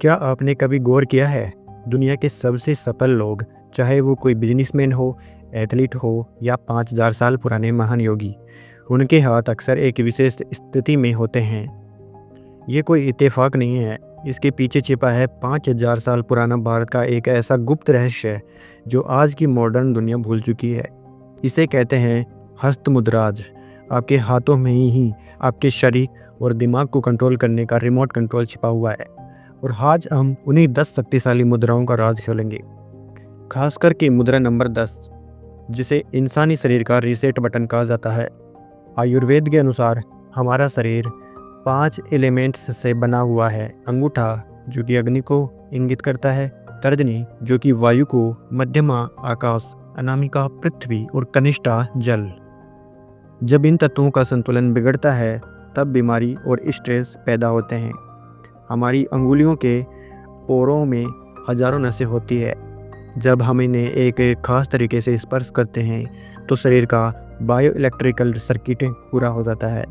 क्या आपने कभी गौर किया है, दुनिया के सबसे सफल लोग, चाहे वो कोई बिजनेसमैन हो, एथलीट हो या 5000 साल पुराने महान योगी, उनके हाथ अक्सर एक विशेष स्थिति में होते हैं। ये कोई इत्तेफाक नहीं है, इसके पीछे छिपा है 5000 साल पुराना भारत का एक ऐसा गुप्त रहस्य जो आज की मॉडर्न दुनिया भूल चुकी है। इसे कहते हैं हस्त मुद्राज। आपके हाथों में ही आपके शरीर और दिमाग को कंट्रोल करने का रिमोट कंट्रोल छिपा हुआ है। और आज हम उन्हीं 10 शक्तिशाली मुद्राओं का राज खोलेंगे, खास करके मुद्रा नंबर 10, जिसे इंसानी शरीर का रीसेट बटन कहा जाता है। आयुर्वेद के अनुसार हमारा शरीर 5 एलिमेंट्स से बना हुआ है। अंगूठा, जो कि अग्नि को इंगित करता है, तर्जनी, जो कि वायु को, मध्यमा आकाश, अनामिका पृथ्वी और कनिष्ठा जल। जब इन तत्वों का संतुलन बिगड़ता है तब बीमारी और स्ट्रेस पैदा होते हैं। हमारी अंगुलियों के पोरों में हजारों नसें होती है। जब हम इन्हें एक खास तरीके से स्पर्श करते हैं तो शरीर का बायो इलेक्ट्रिकल सर्किट पूरा हो जाता है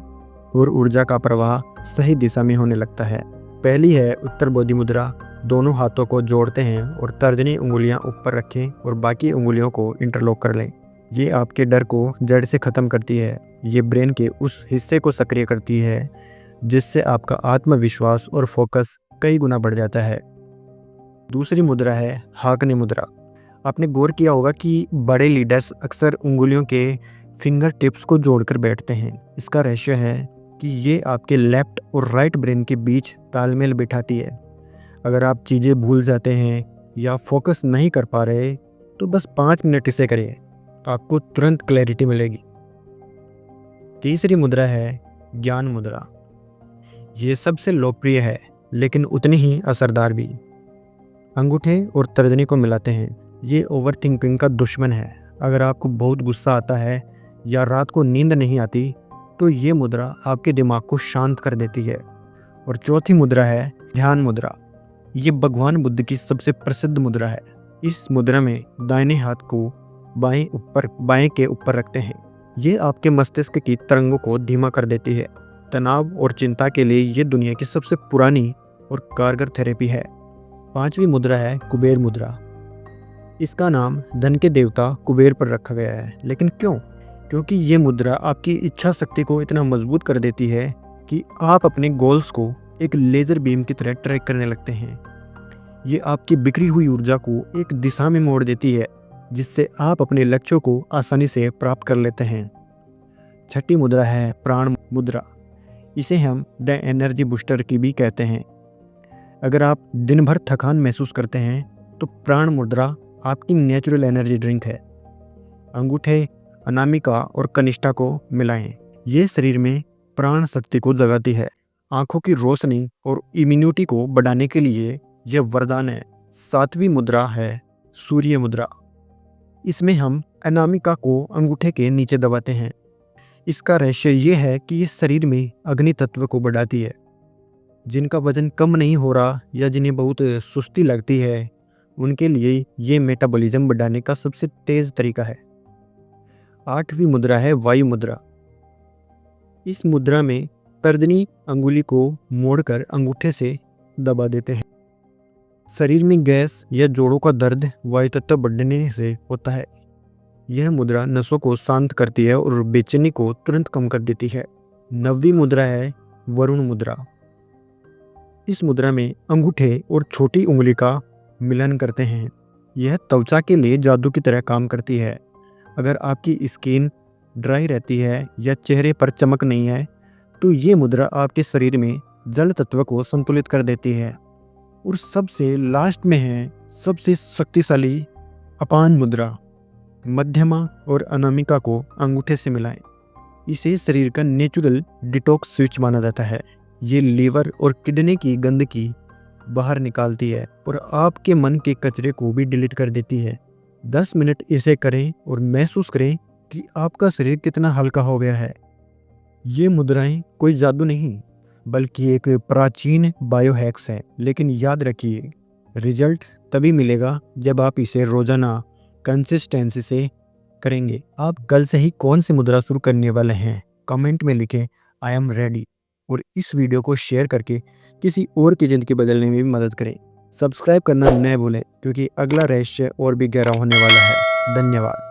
और ऊर्जा का प्रवाह सही दिशा में होने लगता है। पहली है उत्तर बोधि मुद्रा। दोनों हाथों को जोड़ते हैं और तर्जनी उंगलियां ऊपर रखें और बाकी उंगलियों को इंटरलॉक कर लें। ये आपके डर को जड़ से ख़त्म करती है। ये ब्रेन के उस हिस्से को सक्रिय करती है जिससे आपका आत्मविश्वास और फोकस कई गुना बढ़ जाता है। दूसरी मुद्रा है हाकने मुद्रा। आपने गौर किया होगा कि बड़े लीडर्स अक्सर उंगलियों के फिंगर टिप्स को जोड़कर बैठते हैं। इसका रहस्य है कि ये आपके लेफ्ट और राइट ब्रेन के बीच तालमेल बिठाती है। अगर आप चीज़ें भूल जाते हैं या फोकस नहीं कर पा रहे तो बस 5 मिनट इसे करिए, आपको तुरंत क्लैरिटी मिलेगी। तीसरी मुद्रा है ज्ञान मुद्रा। ये सबसे लोकप्रिय है लेकिन उतनी ही असरदार भी। अंगूठे और तर्जनी को मिलाते हैं। ये ओवर थिंकिंग का दुश्मन है। अगर आपको बहुत गुस्सा आता है या रात को नींद नहीं आती तो ये मुद्रा आपके दिमाग को शांत कर देती है। और चौथी मुद्रा है ध्यान मुद्रा। ये भगवान बुद्ध की सबसे प्रसिद्ध मुद्रा है। इस मुद्रा में दाहिने हाथ को बाएं के ऊपर रखते हैं। ये आपके मस्तिष्क की तरंगों को धीमा कर देती है। तनाव और चिंता के लिए ये दुनिया की सबसे पुरानी और कारगर थेरेपी है। पांचवी मुद्रा है कुबेर मुद्रा। इसका नाम धन के देवता कुबेर पर रखा गया है। लेकिन क्यों? क्योंकि ये मुद्रा आपकी इच्छा शक्ति को इतना मजबूत कर देती है कि आप अपने गोल्स को एक लेजर बीम की तरह ट्रैक करने लगते हैं। ये आपकी बिखरी हुई ऊर्जा को एक दिशा में मोड़ देती है जिससे आप अपने लक्ष्यों को आसानी से प्राप्त कर लेते हैं। छठी मुद्रा है प्राण मुद्रा। इसे हम द एनर्जी बूस्टर की भी कहते हैं। अगर आप दिन भर थकान महसूस करते हैं तो प्राण मुद्रा आपकी नेचुरल एनर्जी ड्रिंक है। अंगूठे, अनामिका और कनिष्ठा को मिलाएं। ये शरीर में प्राण शक्ति को जगाती है। आंखों की रोशनी और इम्यूनिटी को बढ़ाने के लिए यह वरदान है। सातवीं मुद्रा है सूर्य मुद्रा। इसमें हम अनामिका को अंगूठे के नीचे दबाते हैं। इसका रहस्य ये है कि ये शरीर में अग्नि तत्व को बढ़ाती है। जिनका वजन कम नहीं हो रहा या जिन्हें बहुत सुस्ती लगती है, उनके लिए ये मेटाबॉलिज्म बढ़ाने का सबसे तेज तरीका है। आठवीं मुद्रा है वायु मुद्रा। इस मुद्रा में तर्जनी अंगुली को मोड़कर अंगूठे से दबा देते हैं। शरीर में गैस या जोड़ों का दर्द वायु तत्व बढ़ने से होता है। यह मुद्रा नसों को शांत करती है और बेचैनी को तुरंत कम कर देती है। 9वीं मुद्रा है वरुण मुद्रा। इस मुद्रा में अंगूठे और छोटी उंगली का मिलन करते हैं। यह त्वचा के लिए जादू की तरह काम करती है। अगर आपकी स्किन ड्राई रहती है या चेहरे पर चमक नहीं है तो ये मुद्रा आपके शरीर में जल तत्व को संतुलित कर देती है। और सबसे लास्ट में है सबसे शक्तिशाली अपान मुद्रा। मध्यमा और अनामिका को अंगूठे से मिलाएं। इसे शरीर का नेचुरल डिटॉक्स स्विच माना जाता है। ये लीवर और किडनी की गंदगी बाहर निकालती है और आपके मन के कचरे को भी डिलीट कर देती है। 10 मिनट इसे करें और महसूस करें कि आपका शरीर कितना हल्का हो गया है। ये मुद्राएं कोई जादू नहीं बल्कि एक प्राचीन बायोहैक्स है। लेकिन याद रखिए, रिजल्ट तभी मिलेगा जब आप इसे रोजाना कंसिस्टेंसी से करेंगे। आप कल से ही कौन सी मुद्रा शुरू करने वाले हैं? कमेंट में लिखें आई एम रेडी। और इस वीडियो को शेयर करके किसी और की ज़िंदगी बदलने में भी मदद करें। सब्सक्राइब करना न भूलें क्योंकि अगला रहस्य और भी गहरा होने वाला है। धन्यवाद।